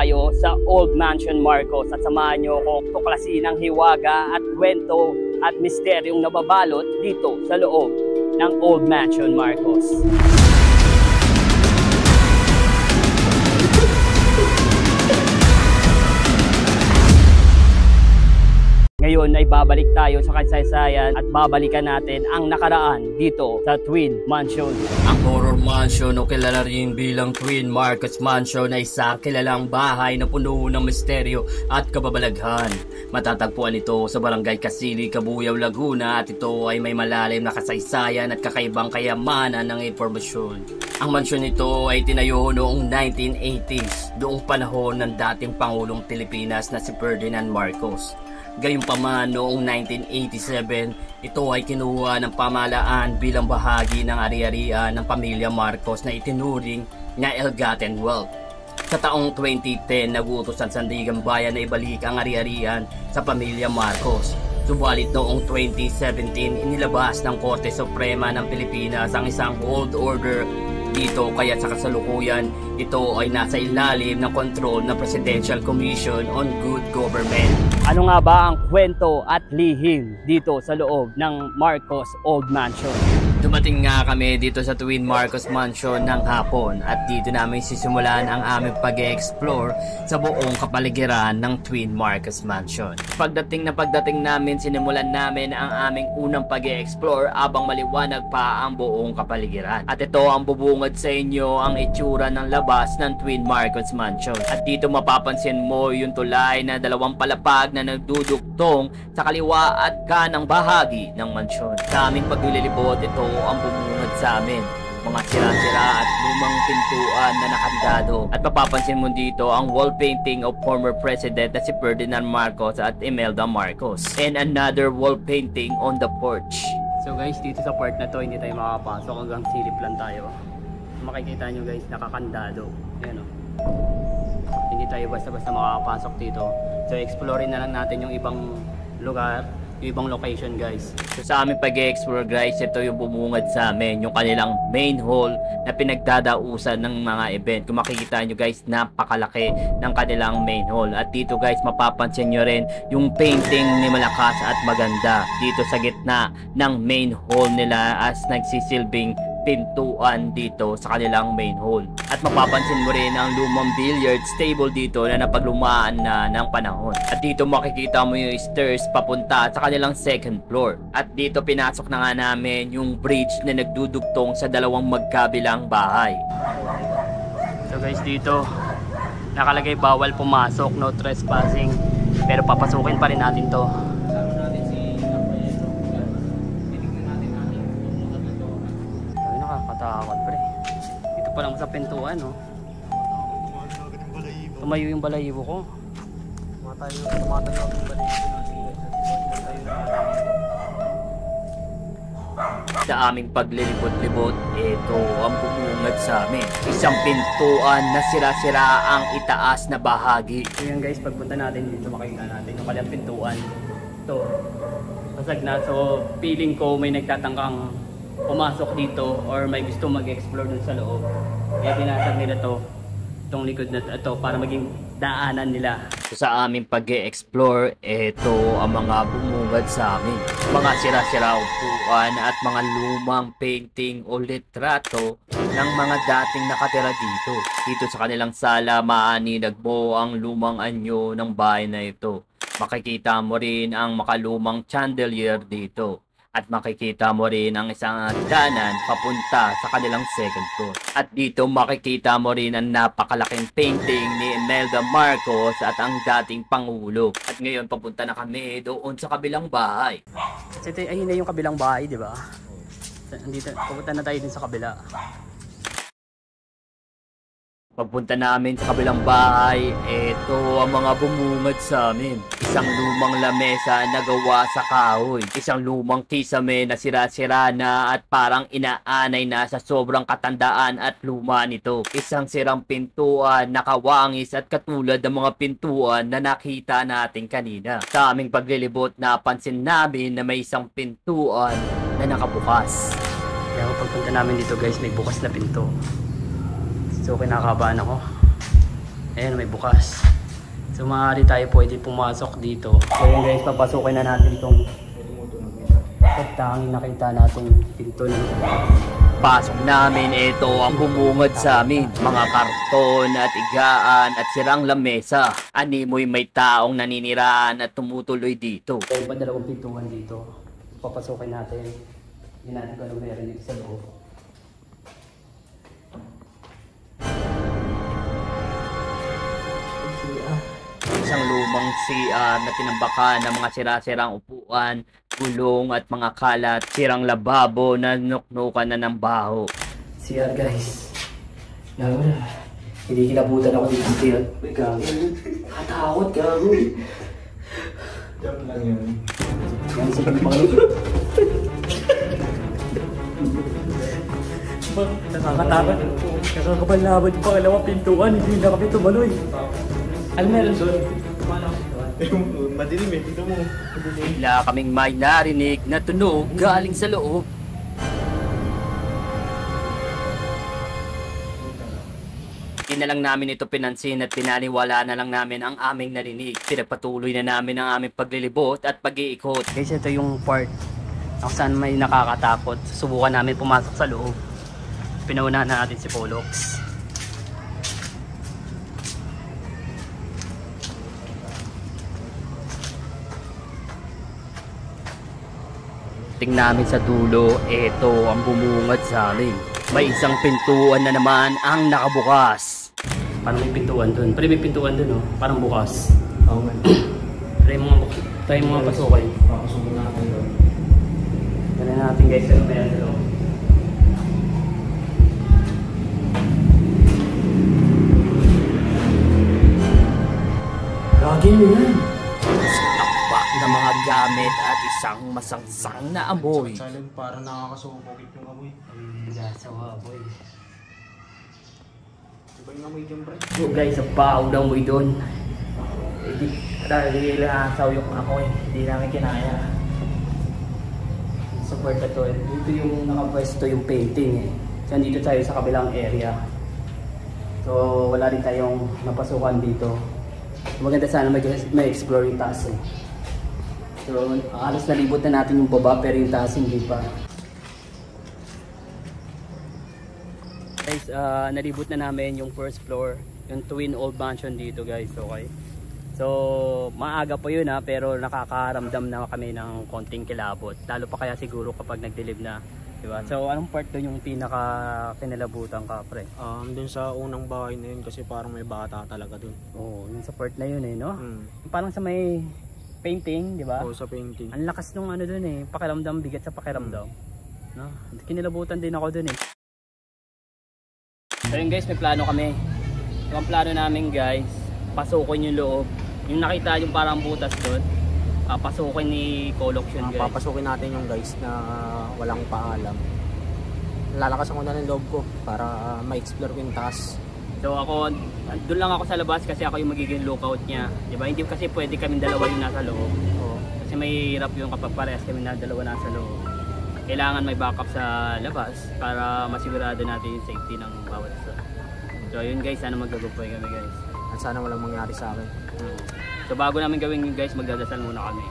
tayo sa Old Mansion Marcos at samahan nyo akong tuklasin ng hiwaga at kwento at misteryong nababalot dito sa loob ng Old Mansion Marcos. Ngayon ay babalik tayo sa kasaysayan at babalikan natin ang nakaraan dito sa Twin Mansion. Ang horror mansion o kilala rin bilang Twin Marcos Mansion ay isang kilalang bahay na puno ng misteryo at kababalaghan. Matatagpuan ito sa Barangay Casili, Cabuyao, Laguna at ito ay may malalim na kasaysayan at kakaibang kayamanan ng impormasyon. Ang mansyon nito ay tinayo noong 1980s, doong panahon ng dating Pangulong Pilipinas na si Ferdinand Marcos. Gayunpaman noong 1987, ito ay kinuha ng pamahalaan bilang bahagi ng ari-arian ng pamilya Marcos na itinuring na ill-gotten wealth. Sa taong 2010, nagutos ang Sandigan Bayan na ibalik ang ari-arian sa pamilya Marcos. Subalit noong 2017, inilabas ng Korte Suprema ng Pilipinas ang isang hold order dito, kaya sa kasalukuyan ito ay nasa ilalim ng kontrol ng Presidential Commission on Good Government. Ano nga ba ang kwento at lihim dito sa loob ng Marcos Old Mansion? Dumating nga kami dito sa Twin Marcos Mansion ng hapon at dito namin sisimulan ang aming pag-e-explore sa buong kapaligiran ng Twin Marcos Mansion. Pagdating namin, sinimulan namin ang aming unang pag-e-explore abang maliwanag pa ang buong kapaligiran. At ito ang bubungad sa inyo ang itsura ng labas ng Twin Marcos Mansion. At dito mapapansin mo yung tulay na dalawang palapag na nagdudugtong sa kaliwa at kanang bahagi ng mansyon. Sa aming paglilibot, ito ang bumungad sa amin. Mga sira-sira at lumang pintuan na nakandado. At mapapansin mo dito ang wall painting of former President na si Ferdinand Marcos at Imelda Marcos. And another wall painting on the porch. So guys, dito sa part na to hindi tayo makapasok, hanggang silip lang tayo. Makikita nyo guys, nakakandado. Ayan o. Hindi tayo basta-basta makakapasok dito. So explorein na lang natin yung ibang lugar, yung ibang location guys. So sa aming pag-explore guys, ito yung bumungad sa amin, yung kanilang main hall na pinagdadausan ng mga event. Kung makikita nyo guys, napakalaki ng kanilang main hall. At dito guys, mapapansin nyo rin yung painting ni malakas at maganda dito sa gitna ng main hall nila as nagsisilbing pintuan dito sa kanilang main hall. At mapapansin mo rin ang lumang billiards table dito na napaglumaan na ng panahon. At dito makikita mo yung stairs papunta sa kanilang second floor. At dito pinasok na nga namin yung bridge na nagdudugtong sa dalawang magkabilang bahay. So guys, dito nakalagay bawal pumasok, no trespassing, pero papasukin pa rin natin to. Nakakatakot pre. Dito pa lang sa pintuan, no? Tumayo yung balahibo ko. Tumatayo yung balahibo natin. Sa aming paglilibot-libot, ito ang bumungad sa amin. Isang pintuan na sira-sira ang itaas na bahagi. So yan guys, pagpunta natin dito, makikita natin yung kanilang pintuan. Ito, basag na. So feeling ko may nagtatangkang pumasok dito or may gusto mag-explore dun sa loob. Kaya binasag nila to, itong likod na ito, para maging daanan nila. So, sa aming pag-e-explore, ito ang mga bumungad sa amin. Mga sira-sira upuan at mga lumang painting o litrato ng mga dating nakatira dito. Dito sa kanilang sala, maaninag mo ang lumang anyo ng bahay na ito. Makikita mo rin ang makalumang chandelier dito. At makikita mo rin ang isang hagdanan papunta sa kanilang second floor. At dito makikita mo rin ang napakalaking painting ni Imelda Marcos at ang dating Pangulo. At ngayon papunta na kami doon sa kabilang bahay. So ito ay na yung kabilang bahay, di ba? Dito, pupunta na tayo din sa kabila. Pagpunta namin sa kabilang bahay, ito ang mga bumungad sa amin. Isang lumang lamesa na gawa sa kahoy. Isang lumang kisame na sira-sira na at parang inaanay na sa sobrang katandaan at luma nito. Isang sirang pintuan na kawangis at katulad ng mga pintuan na nakita natin kanina. Sa aming paglilibot, napansin namin na may isang pintuan na nakabukas. Kaya pagpunta namin dito guys, may bukas na pinto. So kinakabahan ako. Ayan, may bukas. So maaari tayo pwede pumasok dito. So yun guys, papasukin na natin itong pagtanging nakita natin pinto na. Pasok namin, ito ang bumungad sa amin. Mga karton at igaan at sirang lamesa. Animoy may taong naniniraan at tumutuloy dito. Kaya pa dalawang pintuan dito. Papasukin natin. Hindi natin kung ano meron dito sa loob. Isang lumang CR na tinambakan ng mga sira-sirang upuan, gulong at mga kalat, sirang lababo na nuknukan na ng baho. CR guys. Gago na. Hindi kinabutan ako dito sa may gago. Katakot, gago. Diyan lang yun. Yan sa pagpangalo. Nakakatakot. Nakakapalaban yung pangalawang pintuan. Hindi na kami tumaloy. Ano meron doon? Madilim eh, tignan mo. Bigla kaming may narinig na tunog galing sa loob. Hindi na lang namin ito pinansin at pinaniwala na lang namin ang aming narinig. Pinagpatuloy na namin ang aming paglilibot at pag-iikot. Guys, ito yung part kung saan may nakakatakot. Subukan namin pumasok sa loob. Pinaunahan natin si Polox. Tingnan namin sa dulo, ito ang bumungad sa amin. May isang pintuan na naman ang nakabukas. Parang may pintuan dun. Pero may pintuan dun, oh. Parang bukas. Oo man. Try mo nga pasukin. Papasukin natin doon. Try natin guys, ano meron dun. Gagin mo yan. Na mga gamit at isang masangsang na amoy. Silent, parang nakakasupokit yung amoy. Gasa mga boy. Diba yung amoy dyan, bro? So guys, ang bahaw na amoy doon. Dahil lahasaw yung amoy. Hindi namin kinaya. Support na to. Dito yung nakapwesto yung painting eh. So dito tayo sa kabilang area. So wala rin tayong napasukan dito. Maganda sana may explore yung taas eh. So, alas nalibot na natin yung baba pero yung taas hindi pa. Guys, nalibot na namin yung first floor, yung twin old mansion dito guys, okay? So, maaga pa yun ha, pero nakakaramdam na kami ng konting kilabot. Lalo pa kaya siguro kapag nagdilim na, diba? So, anong part doon yung pinaka kinalabutan ka, pre? Dun sa unang bahay na yun kasi parang may bata talaga dun. Oo, yung sa part na yun eh, no? Parang sa may painting, di ba? Oo, sa painting. Ang lakas nung ano dun eh, pakiramdam, bigat sa pakiramdam. No? Kinilabutan din ako dun eh. So yun guys, may plano kami. Yung plano namin guys, pasukin yung loob. Yung nakita yung parang butas dun, pasukin ni Colox yun guys. Papasukin natin yung guys na walang paalam. Lalakasan ko na ng loob ko para ma-explore ko yung taas. So ako, doon lang ako sa labas kasi ako yung magiging lookout niya. Diba? Hindi kasi pwede kaming dalawa yung nasa loob. Oo. Kasi may hirap yung kapag parehas kami na dalawa nasa loob. Kailangan may backup sa labas para masigurado natin yung safety ng bawat isa. So yun guys, sana mag-gugupay kami guys. At sana walang mangyari sa akin. So bago namin gawin yun guys, magdadasal muna kami.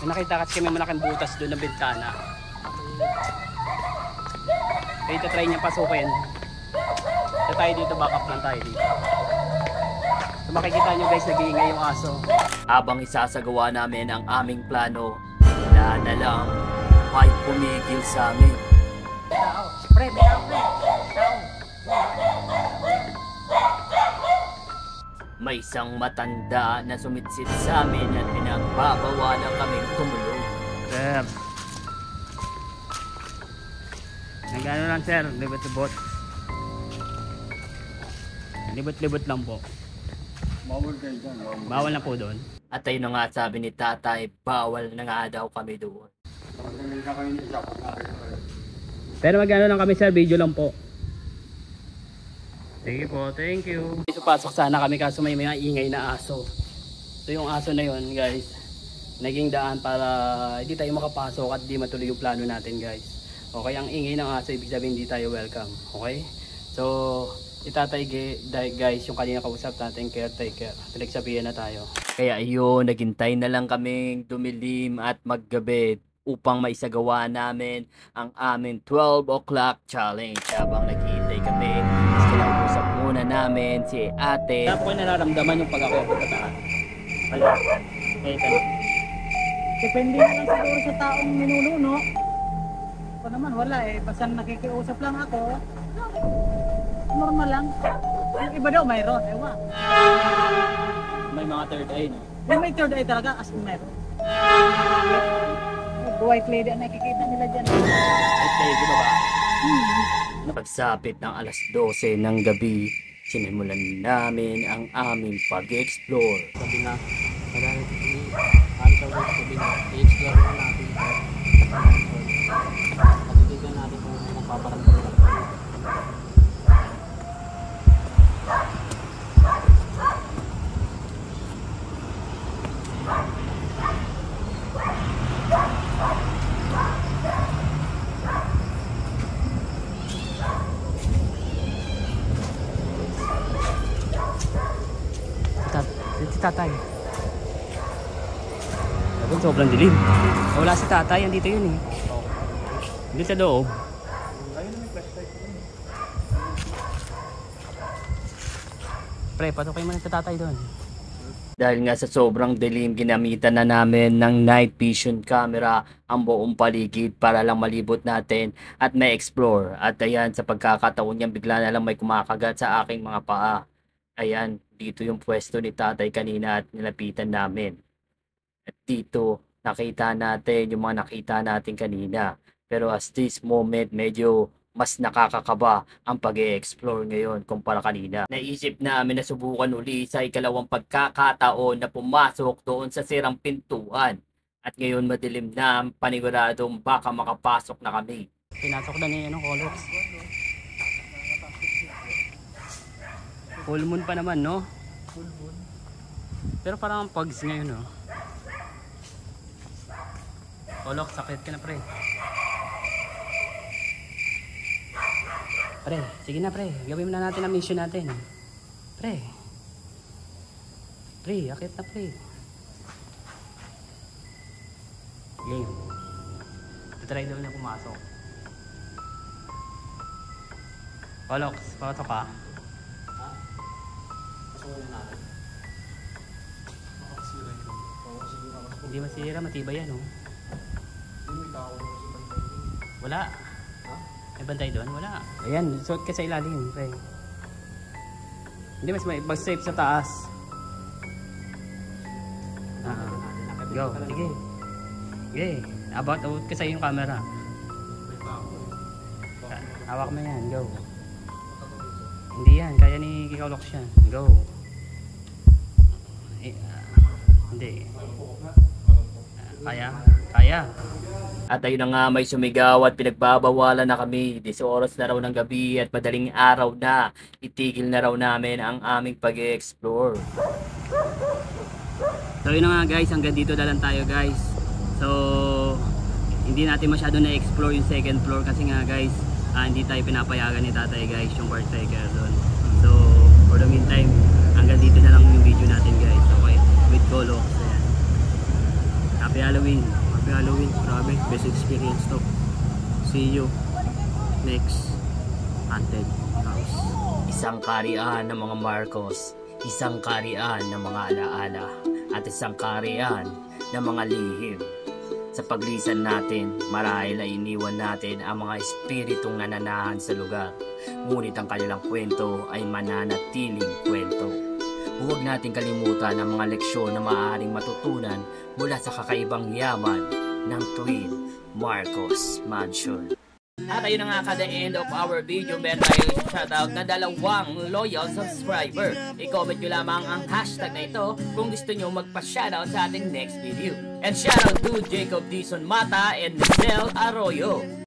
Nakita kasi kami malaking butas doon ng bintana. Kaya ito try niya pasukin. So tayo dito, backup lang tayo dito. So makikita nyo guys, nag-iingay yung aso. Habang isasagawa namin ang aming plano, wala na lang may pumigil sa amin. Tao! Pre! Tao! Tao! May isang matanda na sumitsit sa amin at pinagbabawalan kaming tumulong. Sir. Nagano lang sir, libot-libot. Libot-libot lang po. Bawal kayo dyan. Bawal na po doon. At ayun na nga sabi ni tatay, bawal na nga daw kami doon. Pero magano lang kami sir, video lang po. Sige po, thank you. Pasok sana kami kaso may mga ingay na aso. So yung aso na yun guys, naging daan para hindi tayo makapasok at di matuloy yung plano natin guys. Okay, ang ingay ng aso ibig sabihin hindi tayo welcome. Okay, so itatay guys yung kanina kausap natin caretaker, pinagsabihan na tayo. Kaya ayun, naghintay na lang kaming dumilim at maggabi upang maisagawa namin ang aming 12 o'clock challenge. Habang naghihintay kami, usap muna namin si ate. Wala po kayo nararamdaman yung pag-akyat sa taas? Wala. Depende na lang siguro sa taong minununo. Ako naman wala eh. Basta nakikiusap lang ako. Normal lang. Yung iba daw mayroon. Ewan. May mga third eye, no? Yung may third eye talaga as in mayroon. The white lady ang nakikita nila dyan. White lady ba ba? Napagsapit ng alas 12 ng gabi, sinimulan namin ang aming pag-explore. Sabi na, sabi na, i-explore na natin ito. Pagkikita natin kung ano magpaparamdam natin. Si tatay. Sabi, sobrang dilim. Wala si tatay, andito yun eh. Dito sa loob. Pre, patukay mo na sa tatay doon. Dahil nga sa sobrang dilim, ginamitan na namin ng night vision camera ang buong paligid para lang malibot natin at may explore. At ayan, sa pagkakataon niyan, bigla na lang may kumakagat sa aking mga paa. Ayan, dito yung pwesto ni tatay kanina at nilapitan namin. At dito, nakita natin yung mga nakita natin kanina. Pero as this moment, medyo mas nakakakaba ang pag-e-explore ngayon kumpara kanina. Naisip namin na subukan uli sa ikalawang pagkakataon na pumasok doon sa sirang pintuan. At ngayon madilim na, paniguradong baka makapasok na kami. Pinasok na ni Colox. Full moon pa naman, no? Full moon. Pero parang ang pugs ngayon, no? Colox, sakit ka na, pre. Pre, sige na, pre. Gawin na natin ang mission natin. Pre. Pre, akit na, pre. Game. Try daw na pumasok. Colox, pasok ka. Hindi masira, matibay yan, oh. Wala. May bantay doon? Wala. Ayan, suot ka sa ilalim, pre. Hindi, mas safe sa taas. Go, sige. Sige, about ka sa yung camera. Hawak mo yan, go. Hindi yan, kaya ni Kikaulox yan. Go. Hindi. Kaya. At ayun na nga, may sumigaw at pinagbabawalan na kami. 10 oras na raw ng gabi at madaling araw na. Itigil na raw namin ang aming pag-explore. So yun na nga guys, hanggang dito na lang tayo guys. So hindi natin masyado na-explore yung second floor kasi nga guys, hindi tayo pinapayagan ni tatay guys yung caretaker doon. So for the meantime, hanggang dito na lang yung video natin guys. Okay, with Colox. Happy Halloween. Happy Halloween. Grabe, best experience to. See you next haunted house. Isang karian ng mga Marcos, isang karian ng mga alaala, at isang karian ng mga lihim. Sa paglisan natin, marahil ay iniwan natin ang mga espiritong nananahan sa lugar. Ngunit ang kanilang kwento ay mananatiling kwento. Huwag natin kalimutan ang mga leksyon na maaaring matutunan mula sa kakaibang yaman ng Twin Marcos Mansion. At ayun na nga, kada end of our video, meron tayo shoutout na 2 loyal subscriber. I-comment nyo lamang ang hashtag na ito kung gusto nyo magpa-shoutout sa ating next video. And shoutout to Jacob Dizon Mata and Michelle Arroyo.